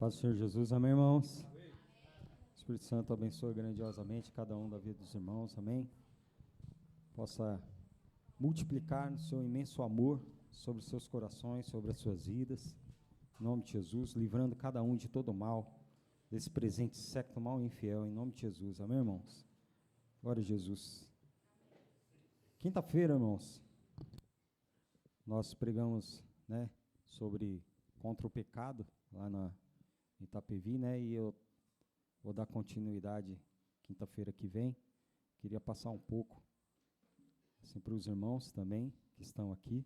Paz do Senhor Jesus, amém, irmãos? Amém. O Espírito Santo abençoe grandiosamente cada um da vida dos irmãos, amém? Possa multiplicar no seu imenso amor sobre os seus corações, sobre as suas vidas, em nome de Jesus, livrando cada um de todo mal, desse presente século mal e infiel, em nome de Jesus, amém, irmãos? Glória a Jesus. Quinta-feira, irmãos, nós pregamos, sobre contra o pecado, lá na Itapevi, e eu vou dar continuidade quinta-feira que vem. Queria passar um pouco assim, para os irmãos também que estão aqui,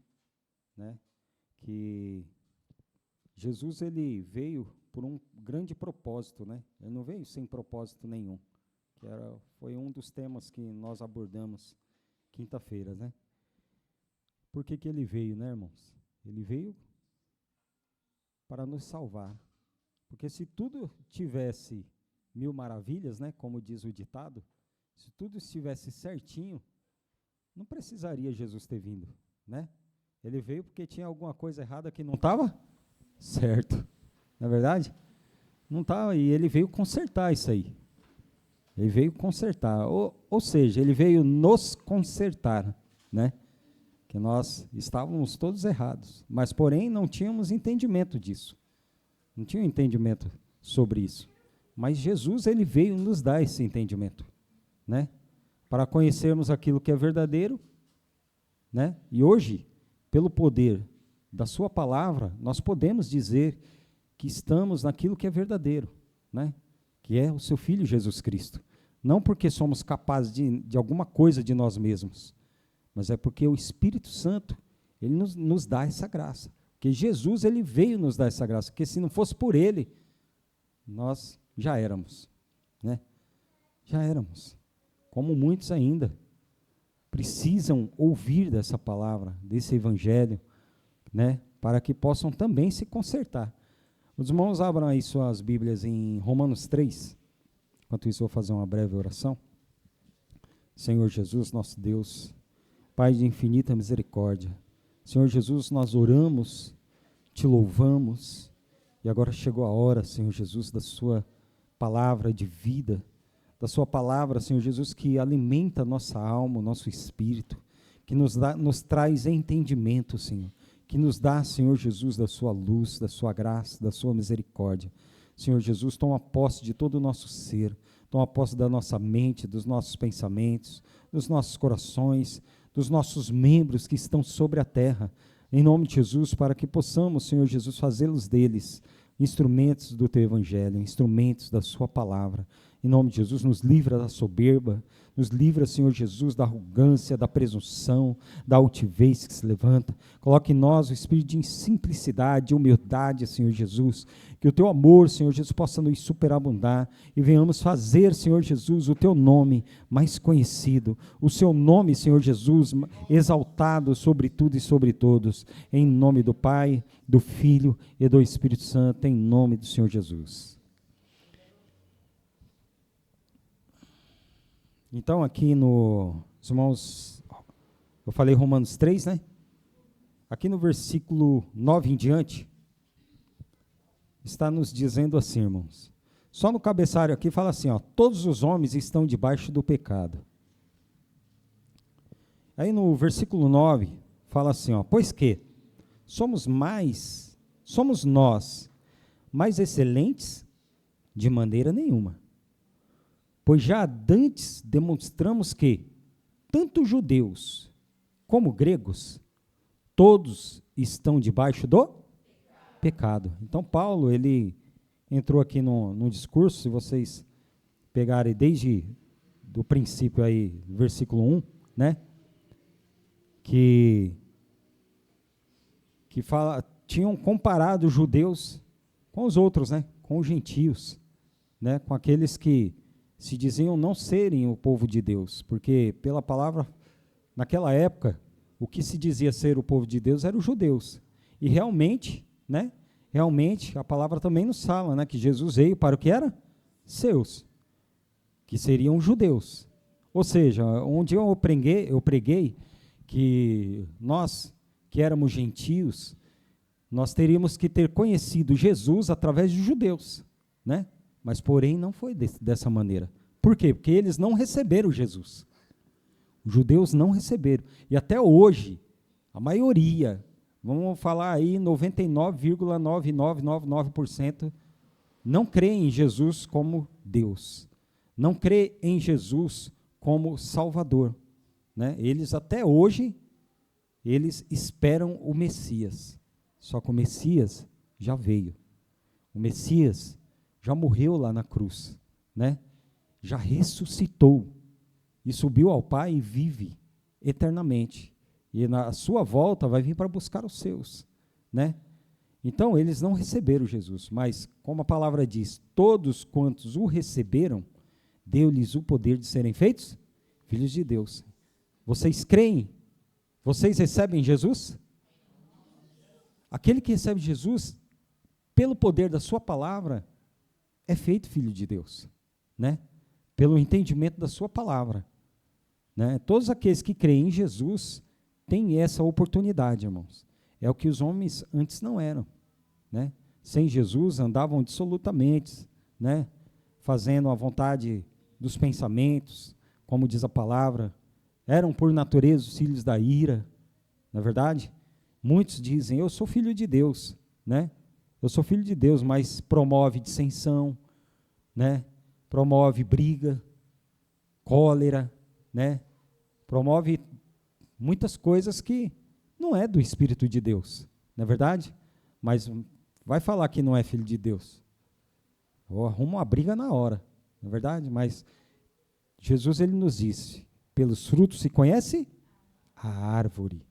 que Jesus ele veio por um grande propósito, Ele não veio sem propósito nenhum, foi um dos temas que nós abordamos quinta-feira, Por que ele veio, irmãos? Ele veio para nos salvar. Porque se tudo tivesse mil maravilhas, como diz o ditado, se tudo estivesse certinho, não precisaria Jesus ter vindo, Ele veio porque tinha alguma coisa errada que não estava certo, não é verdade? Não estava, e ele veio consertar isso aí. Ele veio consertar, ou seja, ele veio nos consertar, Que nós estávamos todos errados, mas porém não tínhamos entendimento disso. Não tinha um entendimento sobre isso. Mas Jesus, ele veio nos dar esse entendimento, Para conhecermos aquilo que é verdadeiro, E hoje, pelo poder da sua palavra, nós podemos dizer que estamos naquilo que é verdadeiro, Que é o seu Filho Jesus Cristo. Não porque somos capazes de alguma coisa de nós mesmos, mas é porque o Espírito Santo, ele nos dá essa graça. Porque Jesus, ele veio nos dar essa graça, porque se não fosse por ele, nós já éramos, Já éramos, como muitos ainda precisam ouvir dessa palavra, desse evangelho, para que possam também se consertar. Os irmãos abram aí suas Bíblias em Romanos 3, enquanto isso eu vou fazer uma breve oração. Senhor Jesus, nosso Deus, Pai de infinita misericórdia, Senhor Jesus, nós oramos, te louvamos, e agora chegou a hora, Senhor Jesus, da sua palavra de vida, da sua palavra, Senhor Jesus, que alimenta nossa alma, nosso espírito, que nos traz entendimento, Senhor, que nos dá, Senhor Jesus, da sua luz, da sua graça, da sua misericórdia. Senhor Jesus, toma posse de todo o nosso ser, toma posse da nossa mente, dos nossos pensamentos, dos nossos corações, dos nossos membros que estão sobre a terra, em nome de Jesus, para que possamos, Senhor Jesus, fazê-los deles instrumentos do teu evangelho, instrumentos da sua palavra. Em nome de Jesus, nos livra da soberba, nos livra, Senhor Jesus, da arrogância, da presunção, da altivez que se levanta. Coloque em nós o espírito de simplicidade, de humildade, Senhor Jesus. Que o teu amor, Senhor Jesus, possa nos superabundar e venhamos fazer, Senhor Jesus, o teu nome mais conhecido. O seu nome, Senhor Jesus, exaltado sobre tudo e sobre todos. Em nome do Pai, do Filho e do Espírito Santo, em nome do Senhor Jesus. Então, aqui os irmãos, eu falei Romanos 3, Aqui no versículo 9 em diante, está nos dizendo assim, irmãos. Só no cabeçalho aqui fala assim, todos os homens estão debaixo do pecado. Aí no versículo 9, fala assim, pois que somos nós mais excelentes? De maneira nenhuma. Pois já dantes demonstramos que, tanto judeus como gregos, todos estão debaixo do pecado. Então, Paulo, ele entrou aqui no discurso, se vocês pegarem desde do princípio aí, versículo 1, que fala, tinham comparado os judeus com os outros, com os gentios, com aqueles que se diziam não serem o povo de Deus, porque pela palavra, naquela época, o que se dizia ser o povo de Deus eram os judeus, e realmente, realmente, a palavra também nos fala, que Jesus veio para o que era? Seus, que seriam judeus, ou seja, onde eu preguei que nós, que éramos gentios, nós teríamos que ter conhecido Jesus através de judeus, né? Mas, porém, não foi dessa maneira. Por quê? Porque eles não receberam Jesus. Os judeus não receberam. E até hoje, a maioria, vamos falar aí, 99,9999%, não crê em Jesus como Deus. Não crê em Jesus como Salvador, né? Eles até hoje, eles esperam o Messias. Só que o Messias já veio. O Messias já morreu lá na cruz, né? Já ressuscitou e subiu ao Pai e vive eternamente. E na sua volta vai vir para buscar os seus, né? Então, eles não receberam Jesus, mas, como a palavra diz, todos quantos o receberam, deu-lhes o poder de serem feitos filhos de Deus. Vocês creem? Vocês recebem Jesus? Aquele que recebe Jesus, pelo poder da sua palavra, é feito filho de Deus, né? Pelo entendimento da sua palavra, né? Todos aqueles que creem em Jesus têm essa oportunidade, irmãos. É o que os homens antes não eram, né? Sem Jesus andavam dissolutamente, né? Fazendo a vontade dos pensamentos, como diz a palavra, eram por natureza os filhos da ira, não é verdade? Muitos dizem, eu sou filho de Deus, né? Eu sou filho de Deus, mas promove dissensão, né? Promove briga, cólera, né? Promove muitas coisas que não é do Espírito de Deus, não é verdade? Mas vai falar que não é filho de Deus. Ou arruma uma briga na hora, não é verdade? Mas Jesus, ele nos disse, pelos frutos se conhece a árvore.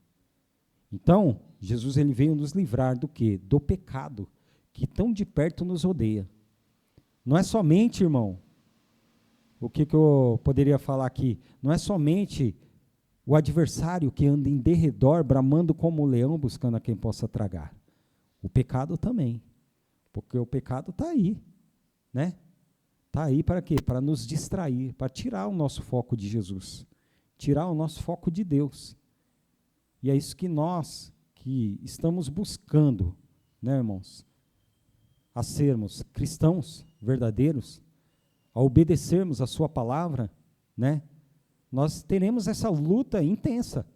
Então, Jesus, ele veio nos livrar do quê? Do pecado, que tão de perto nos rodeia. Não é somente, irmão, o que eu poderia falar aqui, não é somente o adversário que anda em derredor, bramando como um leão, buscando a quem possa tragar. O pecado também, porque o pecado está aí, né? Está aí para quê? Para nos distrair, para tirar o nosso foco de Jesus, tirar o nosso foco de Deus. E é isso que nós, que estamos buscando, né, irmãos? A sermos cristãos verdadeiros, a obedecermos a sua palavra, né? Nós teremos essa luta intensa.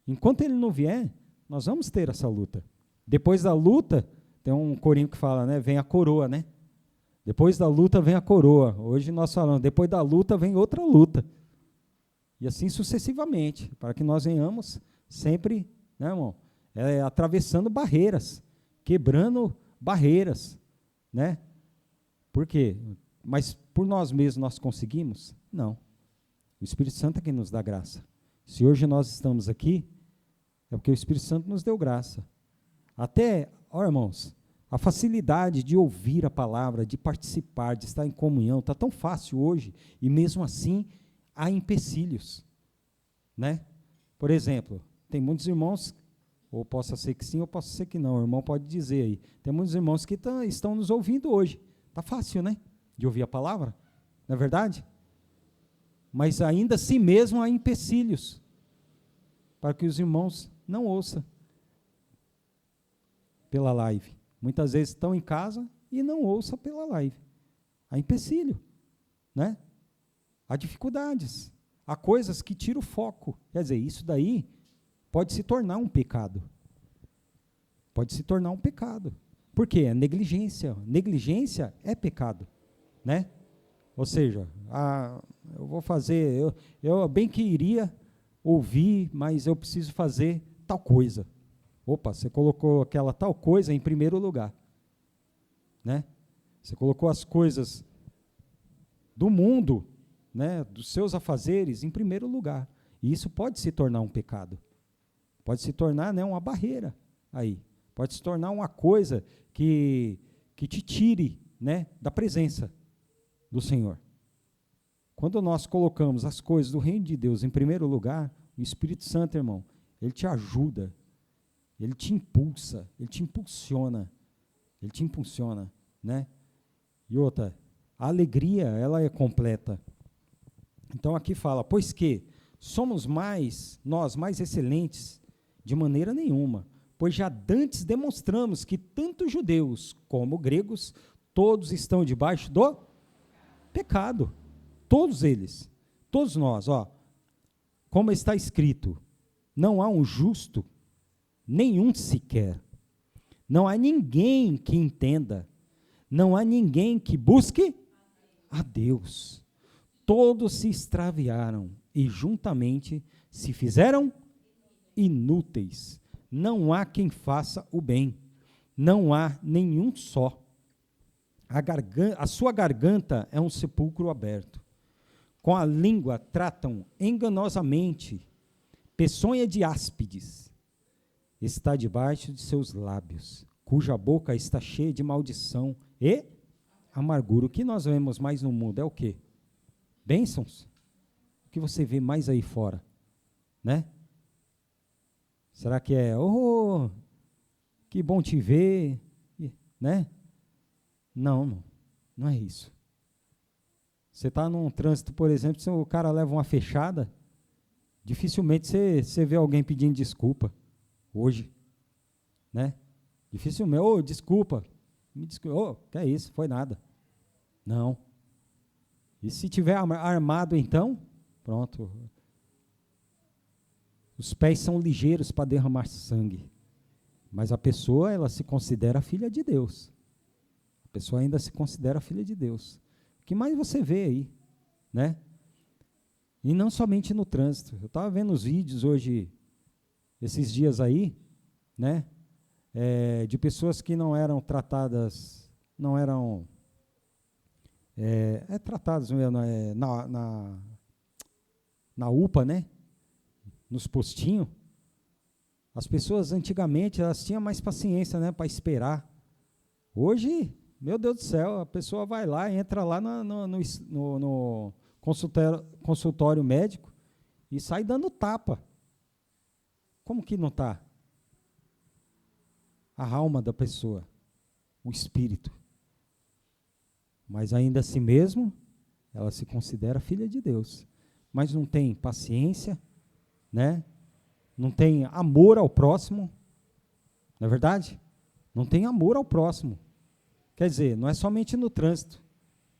Enquanto ele não vier, nós vamos ter essa luta. Depois da luta, tem um corinho que fala, né? Vem a coroa, né? Depois da luta vem a coroa. Hoje nós falamos, depois da luta vem outra luta. E assim sucessivamente, para que nós venhamos sempre, né, irmão? Atravessando barreiras, quebrando barreiras, né? Por quê? Mas por nós mesmos nós conseguimos? Não. O Espírito Santo é quem nos dá graça. Se hoje nós estamos aqui, é porque o Espírito Santo nos deu graça. Até, ó, irmãos, a facilidade de ouvir a palavra, de participar, de estar em comunhão, está tão fácil hoje, e mesmo assim há empecilhos, né? Por exemplo, tem muitos irmãos, ou possa ser que sim, ou possa ser que não, o irmão pode dizer aí, tem muitos irmãos que estão nos ouvindo hoje. Está fácil, né? De ouvir a palavra, não é verdade? Mas ainda assim mesmo há empecilhos para que os irmãos não ouçam pela live. Muitas vezes estão em casa e não ouçam pela live. Há empecilho, né? Há dificuldades, há coisas que tiram o foco. Quer dizer, isso daí pode se tornar um pecado. Pode se tornar um pecado. Por quê? É negligência. Negligência é pecado, né? Ou seja, eu vou fazer, eu bem que iria ouvir, mas eu preciso fazer tal coisa. Opa, você colocou aquela tal coisa em primeiro lugar, né? Você colocou as coisas do mundo, né, dos seus afazeres em primeiro lugar. E isso pode se tornar um pecado. Pode se tornar, né, uma barreira aí. Pode se tornar uma coisa que te tire, né, da presença do Senhor. Quando nós colocamos as coisas do reino de Deus em primeiro lugar, o Espírito Santo, irmão, ele te ajuda, ele te impulsa, ele te impulsiona, né? E outra, a alegria, ela é completa. Então aqui fala, pois que somos nós mais excelentes, de maneira nenhuma, pois já dantes demonstramos que tanto judeus como gregos, todos estão debaixo do pecado. Todos eles, todos nós, como está escrito, não há um justo, nenhum sequer. Não há ninguém que entenda, não há ninguém que busque a Deus. Todos se extraviaram e juntamente se fizeram inúteis. Não há quem faça o bem, não há nenhum só. A sua garganta é um sepulcro aberto. Com a língua tratam enganosamente, peçonha de áspides está debaixo de seus lábios, cuja boca está cheia de maldição e amargura. O que nós vemos mais no mundo é o quê? Bênçãos? O que você vê mais aí fora? Né? Será que é, que bom te ver, né? Não é isso. Você está num trânsito, por exemplo, se o cara leva uma fechada, dificilmente você vê alguém pedindo desculpa hoje, né? Dificilmente, desculpa, me desculpa, que é isso, foi nada. Não. E se tiver armado então, pronto. Os pés são ligeiros para derramar sangue, mas a pessoa, ela se considera filha de Deus. A pessoa ainda se considera filha de Deus. O que mais você vê aí, né? E não somente no trânsito. Eu estava vendo os vídeos hoje, esses dias aí, né? De pessoas que não eram tratadas, não eram tratadas na UPA, né? Nos postinhos. As pessoas antigamente, elas tinham mais paciência, né? Para esperar. Hoje, meu Deus do céu, a pessoa vai lá, entra lá no consultório médico e sai dando tapa. Como que não está? A alma da pessoa, o espírito. Mas ainda assim mesmo, ela se considera filha de Deus. Mas não tem paciência, né? Não tem amor ao próximo. Não é verdade? Não tem amor ao próximo. Quer dizer, não é somente no trânsito.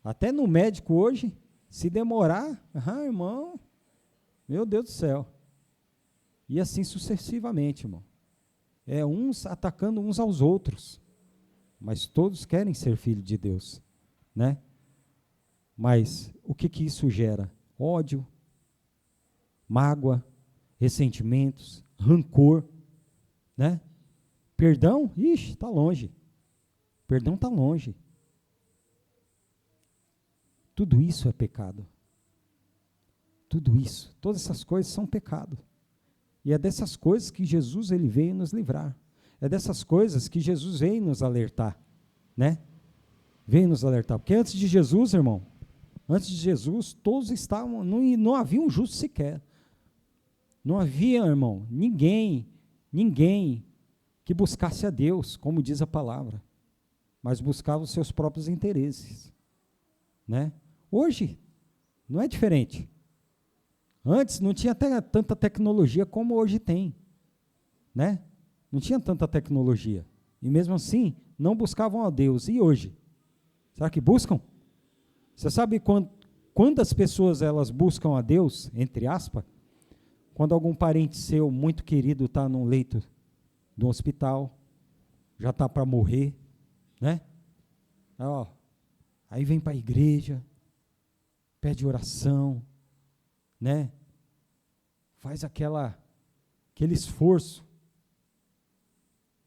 Até no médico hoje, se demorar, irmão, meu Deus do céu. E assim sucessivamente, irmão. É uns atacando uns aos outros. Mas todos querem ser filhos de Deus, né? Mas o que isso gera? Ódio, mágoa, ressentimentos, rancor, né? Perdão, está longe. Perdão está longe. Tudo isso é pecado. Tudo isso, todas essas coisas são pecado. E é dessas coisas que Jesus ele veio nos livrar. É dessas coisas que Jesus veio nos alertar, né? Veio nos alertar. Porque antes de Jesus, irmão, antes de Jesus, todos estavam, não havia um justo sequer. Não havia, irmão, ninguém que buscasse a Deus, como diz a palavra, mas buscava os seus próprios interesses, né? Hoje, não é diferente. Antes não tinha até tanta tecnologia como hoje tem, né? Não tinha tanta tecnologia. E mesmo assim, não buscavam a Deus. E hoje? Será que buscam? Você sabe quantas pessoas elas buscam a Deus, entre aspas, quando algum parente seu muito querido está num leito de um hospital, já está para morrer, né? Aí vem para a igreja, pede oração, né? Faz aquele esforço.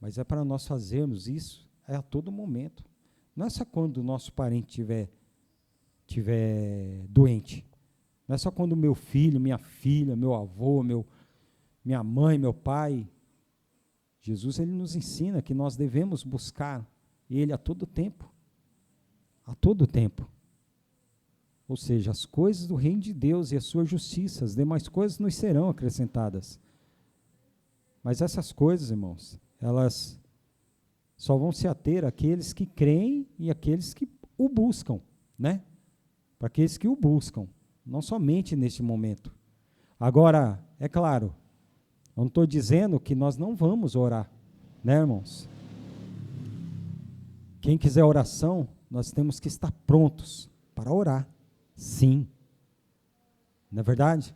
Mas é para nós fazermos isso a todo momento. Não é só quando o nosso parente tiver doente. Não é só quando meu filho, minha filha, meu avô, minha mãe, meu pai. Jesus ele nos ensina que nós devemos buscar Ele a todo tempo. A todo tempo. Ou seja, as coisas do reino de Deus e a sua justiça, as demais coisas nos serão acrescentadas. Mas essas coisas, irmãos, elas só vão se ater àqueles que creem e àqueles que o buscam, né? Para aqueles que o buscam, não somente neste momento. Agora, é claro, eu não estou dizendo que nós não vamos orar, Né, irmãos? Quem quiser oração, nós temos que estar prontos para orar. Sim. Não é verdade?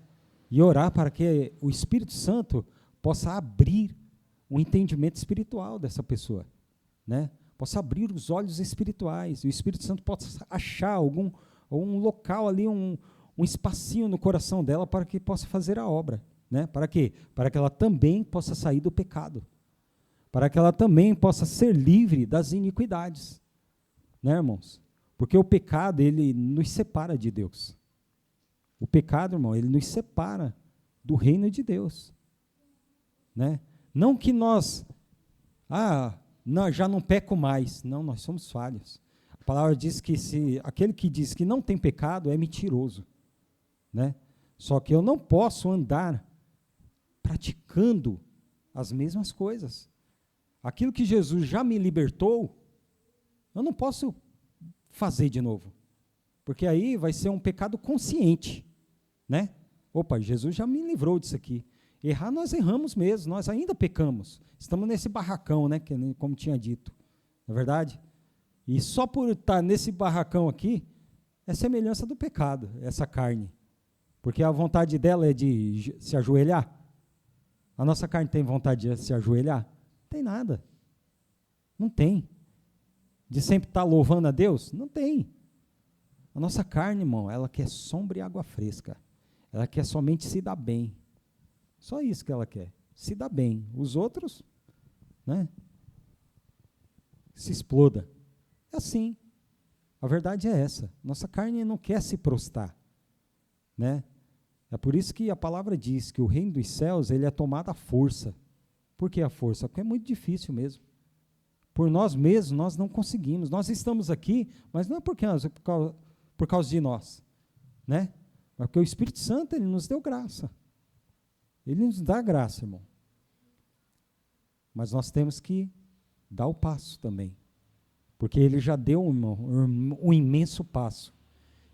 E orar para que o Espírito Santo possa abrir o entendimento espiritual dessa pessoa, né? Possa abrir os olhos espirituais, o Espírito Santo possa achar um local ali, um espacinho no coração dela para que possa fazer a obra, né? Para quê? Para que ela também possa sair do pecado, para que ela também possa ser livre das iniquidades, né, irmãos? Porque o pecado, ele nos separa de Deus. O pecado, irmão, ele nos separa do reino de Deus, né? Não que nós, não, já não peco mais. Não, nós somos falhos. A palavra diz que aquele que diz que não tem pecado é mentiroso, né? Só que eu não posso andar praticando as mesmas coisas. Aquilo que Jesus já me libertou, eu não posso fazer de novo, porque aí vai ser um pecado consciente, né? Opa, Jesus já me livrou disso aqui. Errar, nós erramos mesmo, nós ainda pecamos. Estamos nesse barracão, né, como tinha dito. Não é verdade? E só por estar nesse barracão aqui, é semelhança do pecado, essa carne. Porque a vontade dela é de se ajoelhar. A nossa carne tem vontade de se ajoelhar? Não tem nada. Não tem. De sempre estar louvando a Deus? Não tem. A nossa carne, irmão, ela quer sombra e água fresca. Ela quer somente se dar bem. Só isso que ela quer, se dar bem. Os outros, né, se exploda. É assim. A verdade é essa. Nossa carne não quer se prostrar, né? É por isso que a palavra diz que o reino dos céus, ele é tomado à força. Por que a força? Porque é muito difícil mesmo. Por nós mesmos, nós não conseguimos. Nós estamos aqui, mas não é por causa de nós, né? Mas porque o Espírito Santo, ele nos deu graça. Ele nos dá graça, irmão. Mas nós temos que dar o passo também. Porque ele já deu, irmão, um imenso passo.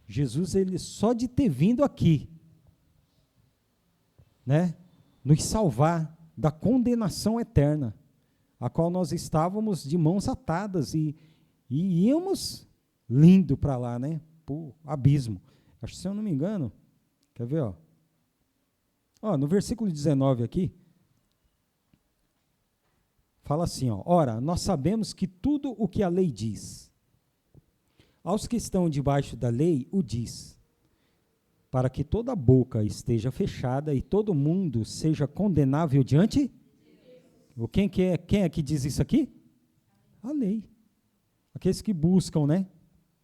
Jesus, ele só de ter vindo aqui, né, nos salvar da condenação eterna, a qual nós estávamos de mãos atadas e íamos lindo para lá, né, para o abismo. Acho que, se eu não me engano, quer ver, no versículo 19 aqui, fala assim, ora, nós sabemos que tudo o que a lei diz, aos que estão debaixo da lei, o diz, para que toda boca esteja fechada e todo mundo seja condenável diante. Quem é que diz isso aqui? A lei. Aqueles que buscam, né,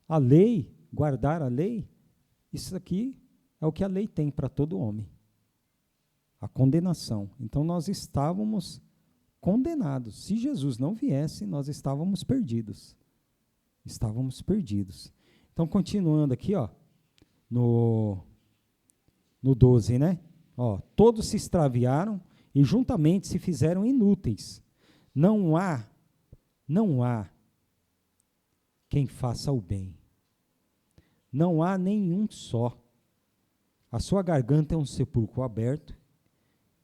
a lei, guardar a lei, isso aqui é o que a lei tem para todo homem. A condenação. Então, nós estávamos condenados. Se Jesus não viesse, nós estávamos perdidos. Estávamos perdidos. Então, continuando aqui, no 12, né? Todos se extraviaram e juntamente se fizeram inúteis. Não há quem faça o bem. Não há nenhum só. A sua garganta é um sepulcro aberto.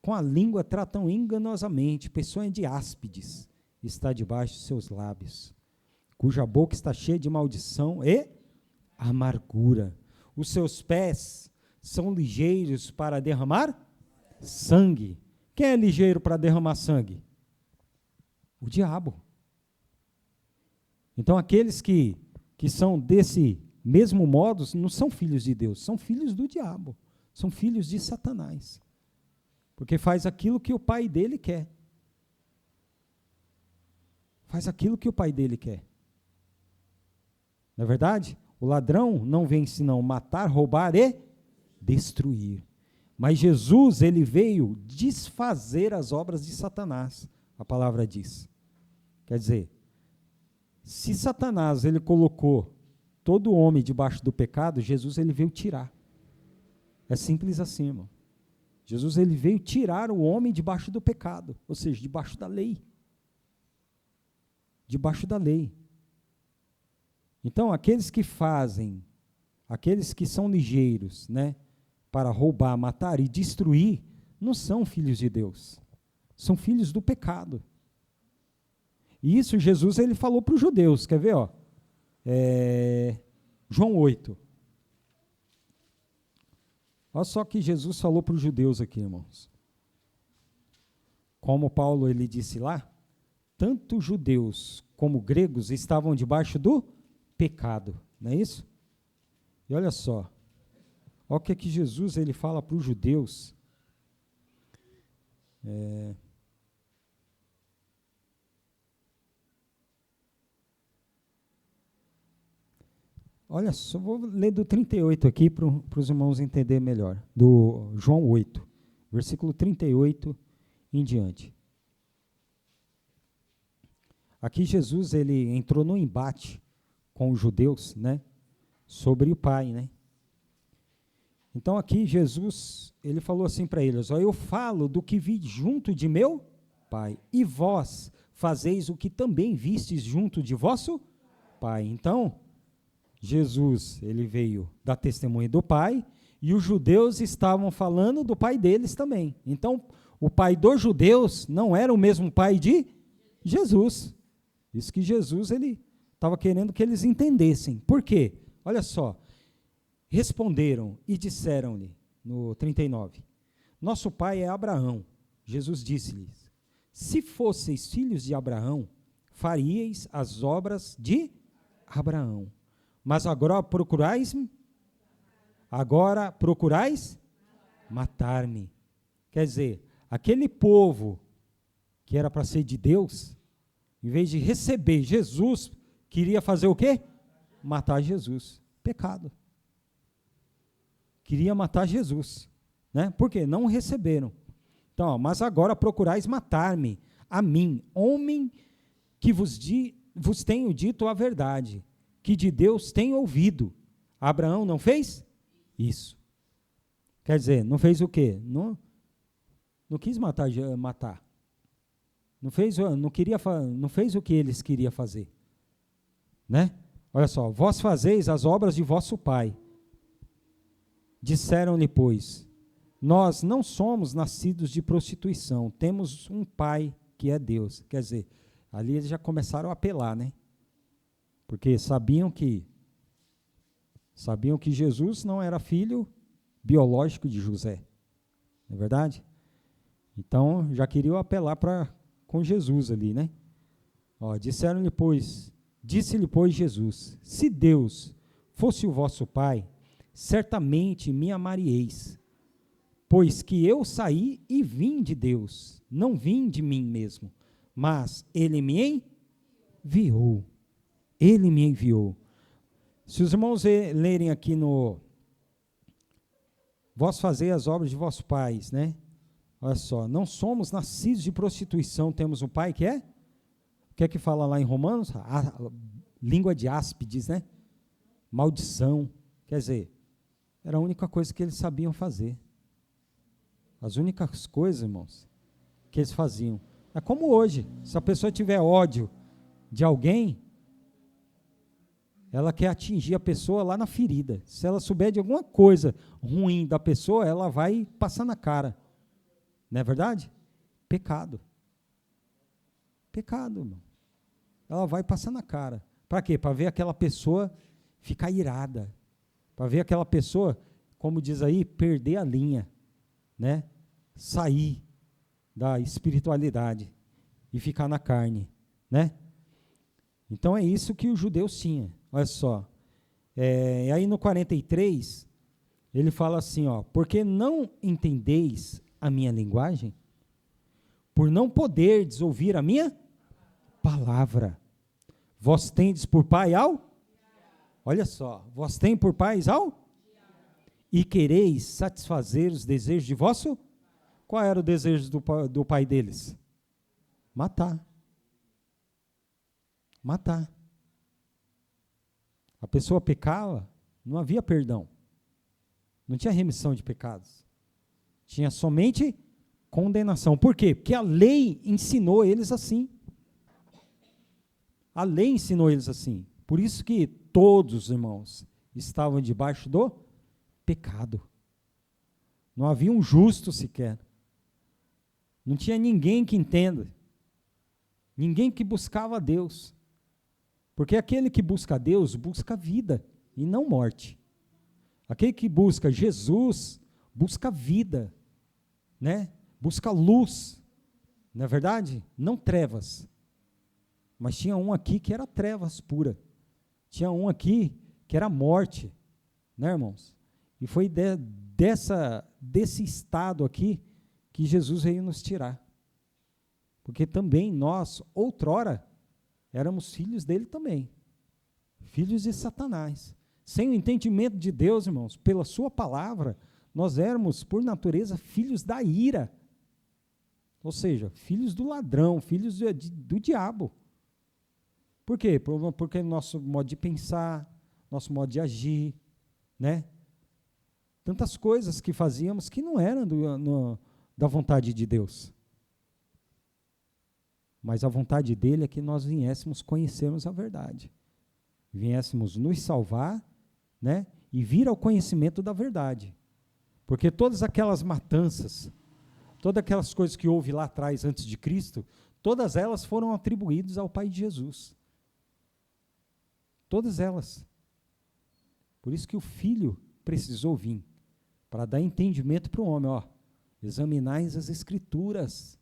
Com a língua tratam enganosamente, peçonha de áspides está debaixo de seus lábios, cuja boca está cheia de maldição e amargura. Os seus pés são ligeiros para derramar sangue. Quem é ligeiro para derramar sangue? O diabo. Então, aqueles que são desse mesmo modo, não são filhos de Deus, são filhos do diabo, são filhos de Satanás. Porque faz aquilo que o pai dele quer. Faz aquilo que o pai dele quer. Não é verdade? O ladrão não vem senão matar, roubar e destruir. Mas Jesus, ele veio desfazer as obras de Satanás, a palavra diz. Quer dizer, se Satanás, ele colocou todo homem debaixo do pecado, Jesus, ele veio tirar. É simples assim, irmão. Jesus, ele veio tirar o homem debaixo do pecado, ou seja, debaixo da lei. Debaixo da lei. Então, aqueles que são ligeiros, né, para roubar, matar e destruir, não são filhos de Deus. São filhos do pecado. E isso Jesus ele falou para os judeus. Quer ver? Ó? João 8. Olha só o que Jesus falou para os judeus aqui, irmãos. Como Paulo ele disse lá, tanto judeus como gregos estavam debaixo do pecado. Não é isso? E olha só. Olha o que Jesus ele fala para os judeus. Olha só, vou ler do 38 aqui para os irmãos entenderem melhor. Do João 8, versículo 38 em diante. Aqui Jesus ele entrou no embate com os judeus, né, sobre o Pai, né? Então aqui Jesus, ele falou assim para eles, ó, eu falo do que vi junto de meu Pai, e vós fazeis o que também vistes junto de vosso Pai. Então, Jesus, ele veio dar testemunho do Pai, e os judeus estavam falando do Pai deles também. Então, o Pai dos judeus não era o mesmo Pai de Jesus. Isso que Jesus, ele estava querendo que eles entendessem. Por quê? Olha só. Responderam e disseram-lhe, no 39, nosso pai é Abraão. Jesus disse-lhes, se fosseis filhos de Abraão, faríeis as obras de Abraão. Mas agora procurais matar-me. Quer dizer, aquele povo que era para ser de Deus, em vez de receber Jesus, queria fazer o quê? Matar Jesus. Pecado. Queria matar Jesus, né? Por quê? Não o receberam. Então, ó, mas agora procurais matar-me, a mim, homem que vos tenho dito a verdade, que de Deus tenho ouvido. Abraão não fez isso. Quer dizer, não fez o quê? Não quis matar. Não fez o que eles queriam fazer, né? Olha só, vós fazeis as obras de vosso pai. Disseram-lhe, pois, nós não somos nascidos de prostituição, temos um pai que é Deus. Quer dizer, ali eles já começaram a apelar, né? Porque sabiam que Jesus não era filho biológico de José. Não é verdade? Então, já queriam apelar com Jesus ali, né? Ó, disse-lhe, pois, Jesus, se Deus fosse o vosso pai, certamente me amaríeis, pois que eu saí e vim de Deus, não vim de mim mesmo, mas Ele me enviou. Ele me enviou. Se os irmãos lerem aqui no vós fazei as obras de vossos pais, né? Olha só, não somos nascidos de prostituição, temos um pai que é? O que é que fala lá em Romanos? A língua de áspides, né? Maldição. Quer dizer, era a única coisa que eles sabiam fazer. As únicas coisas, irmãos, que eles faziam. É como hoje, se a pessoa tiver ódio de alguém, ela quer atingir a pessoa lá na ferida. Se ela souber de alguma coisa ruim da pessoa, ela vai passar na cara. Não é verdade? Pecado. Pecado, irmão. Ela vai passar na cara. Para quê? Para ver aquela pessoa ficar irada. Para ver aquela pessoa, como diz aí, perder a linha, né? Sair da espiritualidade e ficar na carne, né? Então é isso que os judeus tinham. Olha só. E aí no 43, ele fala assim, ó, porque não entendeis a minha linguagem? Por não poderdes ouvir a minha palavra. Vós tendes por pai ao? Olha só, vós tendes por pais ao? E quereis satisfazer os desejos de vosso? Qual era o desejo do pai deles? Matar. Matar. A pessoa pecava, não havia perdão. Não tinha remissão de pecados. Tinha somente condenação. Por quê? Porque a lei ensinou eles assim. A lei ensinou eles assim. Por isso que todos, irmãos, estavam debaixo do pecado. Não havia um justo sequer. Não tinha ninguém que entenda. Ninguém que buscava a Deus. Porque aquele que busca a Deus, busca vida e não morte. Aquele que busca Jesus, busca vida, né? Busca luz, não é verdade? Não trevas. Mas tinha um aqui que era trevas pura. Tinha um aqui que era morte, né, irmãos? E foi desse estado aqui que Jesus veio nos tirar. Porque também nós, outrora, éramos filhos dele também. Filhos de Satanás. Sem o entendimento de Deus, irmãos, pela sua palavra, nós éramos, por natureza, filhos da ira. Ou seja, filhos do ladrão, filhos do diabo. Por quê? Porque nosso modo de pensar, nosso modo de agir, né? Tantas coisas que fazíamos que não eram da vontade de Deus. Mas a vontade dele é que nós viéssemos conhecermos a verdade. Viéssemos nos salvar, né? E vir ao conhecimento da verdade. Porque todas aquelas matanças, todas aquelas coisas que houve lá atrás, antes de Cristo, todas elas foram atribuídas ao Pai de Jesus. Todas elas. Por isso que o Filho precisou vir, para dar entendimento para o homem, ó, examinai as Escrituras,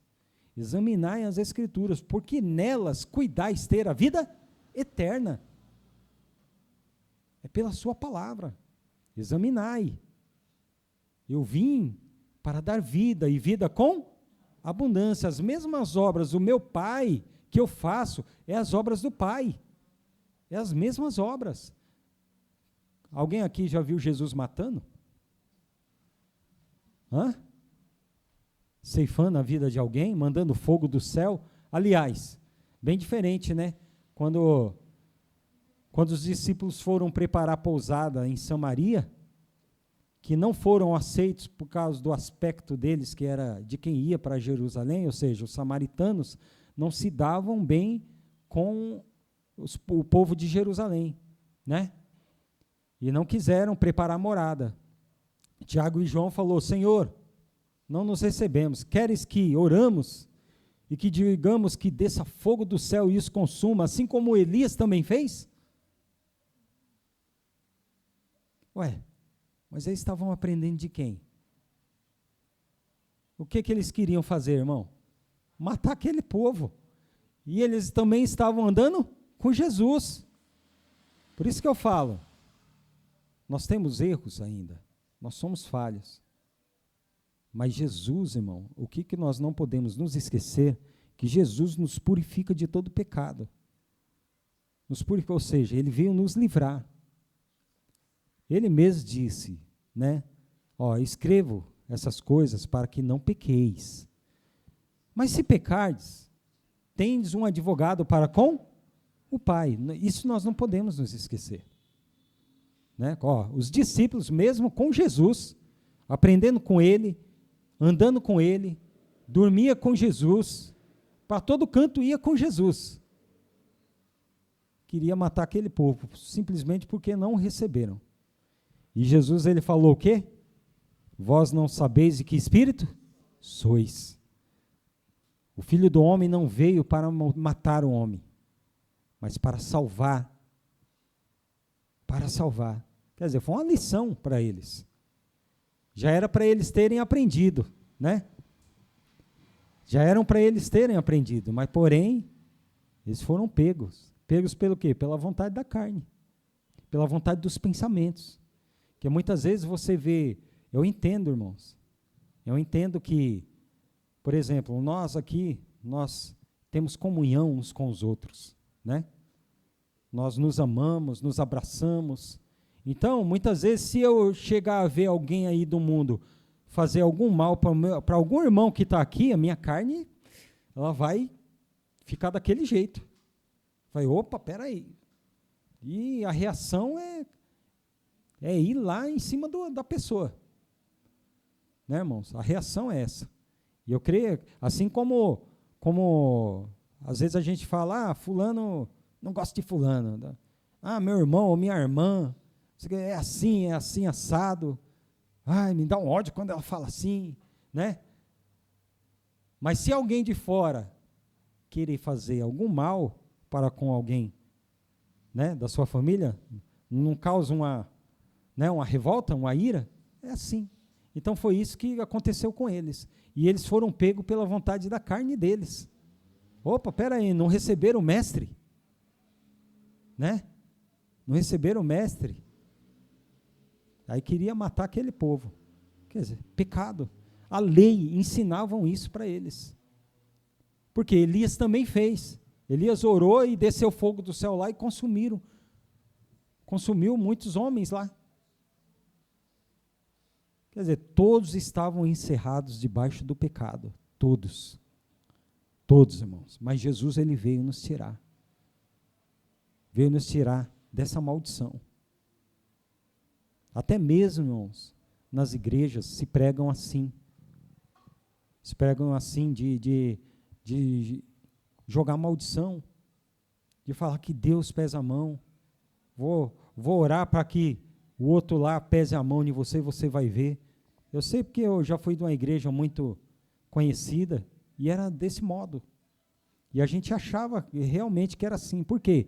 porque nelas cuidais ter a vida eterna. É pela sua palavra, examinai. Eu vim para dar vida, e vida com abundância. As mesmas obras do meu Pai que eu faço, é as obras do Pai. É as mesmas obras. Alguém aqui já viu Jesus matando? Ceifando a vida de alguém, mandando fogo do céu? Aliás, bem diferente, né? Quando os discípulos foram preparar a pousada em Samaria, que não foram aceitos por causa do aspecto deles, que era de quem ia para Jerusalém, ou seja, os samaritanos não se davam bem com o povo de Jerusalém, né? E não quiseram preparar morada. Tiago e João falou: Senhor, não nos recebemos, queres que oramos e que digamos que desça fogo do céu e os consuma, assim como Elias também fez? Ué, mas eles estavam aprendendo de quem? O que eles queriam fazer, irmão? Matar aquele povo. E eles também estavam andando com Jesus. Por isso que eu falo, nós temos erros ainda, nós somos falhos. Mas Jesus, irmão, o que nós não podemos nos esquecer, que Jesus nos purifica de todo pecado. Nos purifica, ou seja, Ele veio nos livrar. Ele mesmo disse, né? Ó, escrevo essas coisas para que não pequeis. Mas se pecardes, tendes um advogado para com o Pai. Isso nós não podemos nos esquecer. Né? Ó, os discípulos, mesmo com Jesus, aprendendo com Ele, andando com Ele, dormia com Jesus, para todo canto ia com Jesus. Queria matar aquele povo, simplesmente porque não o receberam. E Jesus, ele falou o quê? Vós não sabeis de que espírito sois. O Filho do Homem não veio para matar o homem, mas para salvar. Para salvar. Quer dizer, foi uma lição para eles. Já era para eles terem aprendido, né? Já eram para eles terem aprendido, mas porém, eles foram pegos. Pegos pelo quê? Pela vontade da carne, pela vontade dos pensamentos. Que muitas vezes você vê, eu entendo, irmãos, eu entendo que, por exemplo, nós aqui, nós temos comunhão uns com os outros, né? Nós nos amamos, nos abraçamos. Então, muitas vezes, se eu chegar a ver alguém aí do mundo fazer algum mal para algum irmão que está aqui, a minha carne, ela vai ficar daquele jeito. Vai, opa, peraí. E a reação é ir lá em cima da pessoa. Né, irmãos? A reação é essa. E eu creio, assim como às vezes a gente fala, fulano, não gosto de fulano. Meu irmão ou minha irmã, é assim, assado. Ai, me dá um ódio quando ela fala assim, né? Mas se alguém de fora querer fazer algum mal para com alguém, né, da sua família, não causa uma revolta, uma ira? É assim. Então foi isso que aconteceu com eles. E eles foram pegos pela vontade da carne deles. Opa, pera aí, não receberam o mestre? Né? Não receberam o mestre? Aí queria matar aquele povo. Quer dizer, pecado. A lei ensinavam isso para eles. Porque Elias também fez. Elias orou e desceu fogo do céu lá e consumiu muitos homens lá. Quer dizer, todos estavam encerrados debaixo do pecado. Todos. Todos, irmãos. Mas Jesus, ele veio nos tirar. Veio nos tirar dessa maldição. Até mesmo, irmãos, nas igrejas se pregam assim. Se pregam assim de jogar maldição. De falar que Deus pesa a mão. Vou orar para que o outro lá pese a mão em você e você vai ver. Eu sei porque eu já fui de uma igreja muito conhecida e era desse modo. E a gente achava realmente que era assim. Por quê?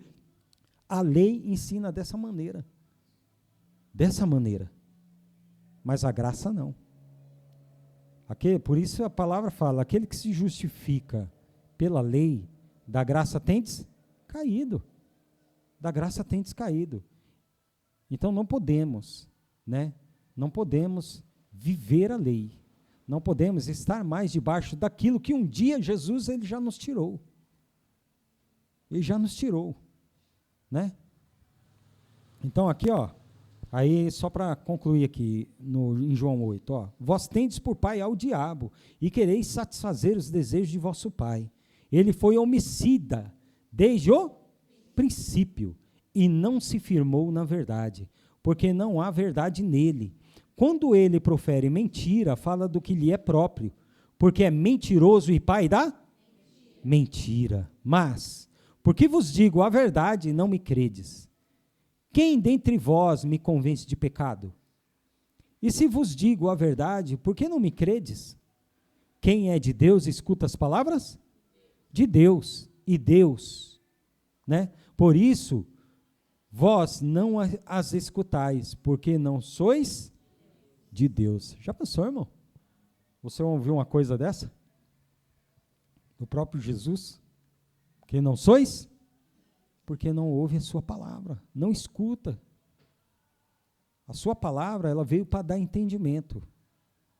A lei ensina dessa maneira. Dessa maneira. Mas a graça não. Por isso a palavra fala, aquele que se justifica pela lei, da graça tendes caído. Da graça tendes caído. Então não podemos, né? Não podemos viver a lei. Não podemos estar mais debaixo daquilo que um dia Jesus ele já nos tirou. Ele já nos tirou, né? Então aqui, ó, aí só para concluir aqui em João 8, ó, vós tendes por pai ao diabo e quereis satisfazer os desejos de vosso pai. Ele foi homicida desde o princípio e não se firmou na verdade, porque não há verdade nele. Quando ele profere mentira, fala do que lhe é próprio, porque é mentiroso e pai da mentira. Mas, porque vos digo a verdade, não me credes. Quem dentre vós me convence de pecado? E se vos digo a verdade, por que não me credes? Quem é de Deus escuta as palavras? De Deus, e Deus, né? Por isso, vós não as escutais, porque não sois de Deus. Já pensou, irmão? Você ouviu uma coisa dessa? Do próprio Jesus? Que não sois? Porque não ouve a sua palavra, não escuta. A sua palavra, ela veio para dar entendimento.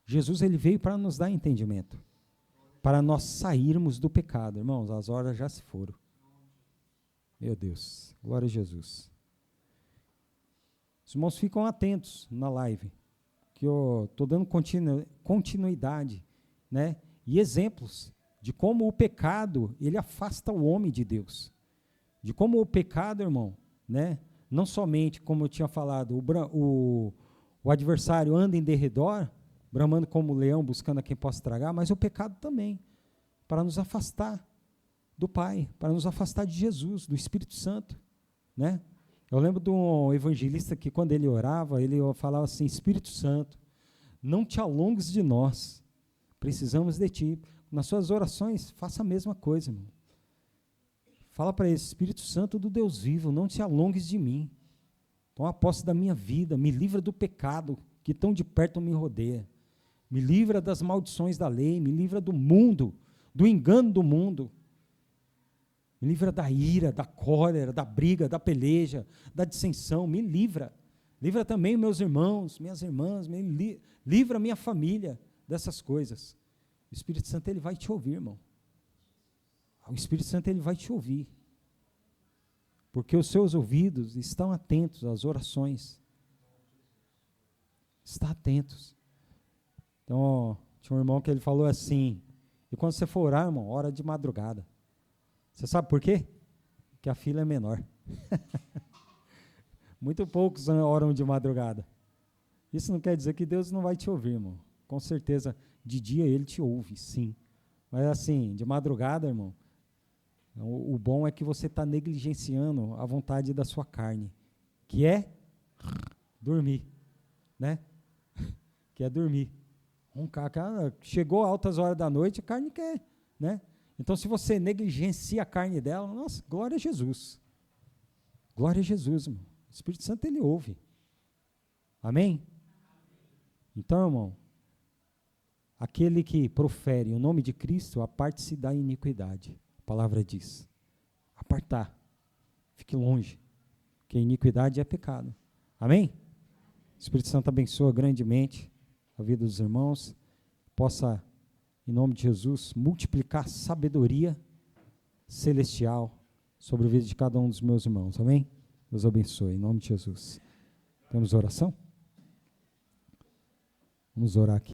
Jesus, ele veio para nos dar entendimento. Para nós sairmos do pecado. Irmãos, as horas já se foram. Meu Deus, glória a Jesus. Os irmãos ficam atentos na live, que eu estou dando continuidade, né? E exemplos de como o pecado, ele afasta o homem de Deus. De como o pecado, irmão, né? Não somente, como eu tinha falado, o adversário anda em derredor, bramando como leão, buscando a quem possa tragar, mas o pecado também, para nos afastar do Pai, para nos afastar de Jesus, do Espírito Santo, né? Eu lembro de um evangelista que, quando ele orava, ele falava assim: Espírito Santo, não te alongues de nós, precisamos de ti. Nas suas orações, faça a mesma coisa, irmão. Fala para ele: Espírito Santo do Deus vivo, não te alongues de mim. Toma posse da minha vida, me livra do pecado que tão de perto me rodeia. Me livra das maldições da lei, me livra do mundo, do engano do mundo. Me livra da ira, da cólera, da briga, da peleja, da dissensão, me livra. Livra também meus irmãos, minhas irmãs, livra minha família dessas coisas. O Espírito Santo, ele vai te ouvir, irmão. O Espírito Santo, ele vai te ouvir. Porque os seus ouvidos estão atentos às orações. Está atentos. Então, ó, tinha um irmão que ele falou assim: e quando você for orar, irmão, ora de madrugada. Você sabe por quê? Porque a fila é menor. Muito poucos oram de madrugada. Isso não quer dizer que Deus não vai te ouvir, irmão. Com certeza, de dia ele te ouve, sim. Mas assim, de madrugada, irmão, o bom é que você está negligenciando a vontade da sua carne, que é dormir, né? Que é dormir. Chegou altas horas da noite, a carne quer, né? Então, se você negligencia a carne dela, nossa, glória a Jesus. Glória a Jesus, irmão. O Espírito Santo, ele ouve. Amém? Então, irmão, aquele que profere o nome de Cristo, aparte-se da iniquidade. A palavra diz. Apartar. Fique longe. Porque iniquidade é pecado. Amém? O Espírito Santo abençoa grandemente a vida dos irmãos. Possa, em nome de Jesus, multiplicar sabedoria celestial sobre a vida de cada um dos meus irmãos. Amém? Deus abençoe, em nome de Jesus. Temos oração? Vamos orar aqui.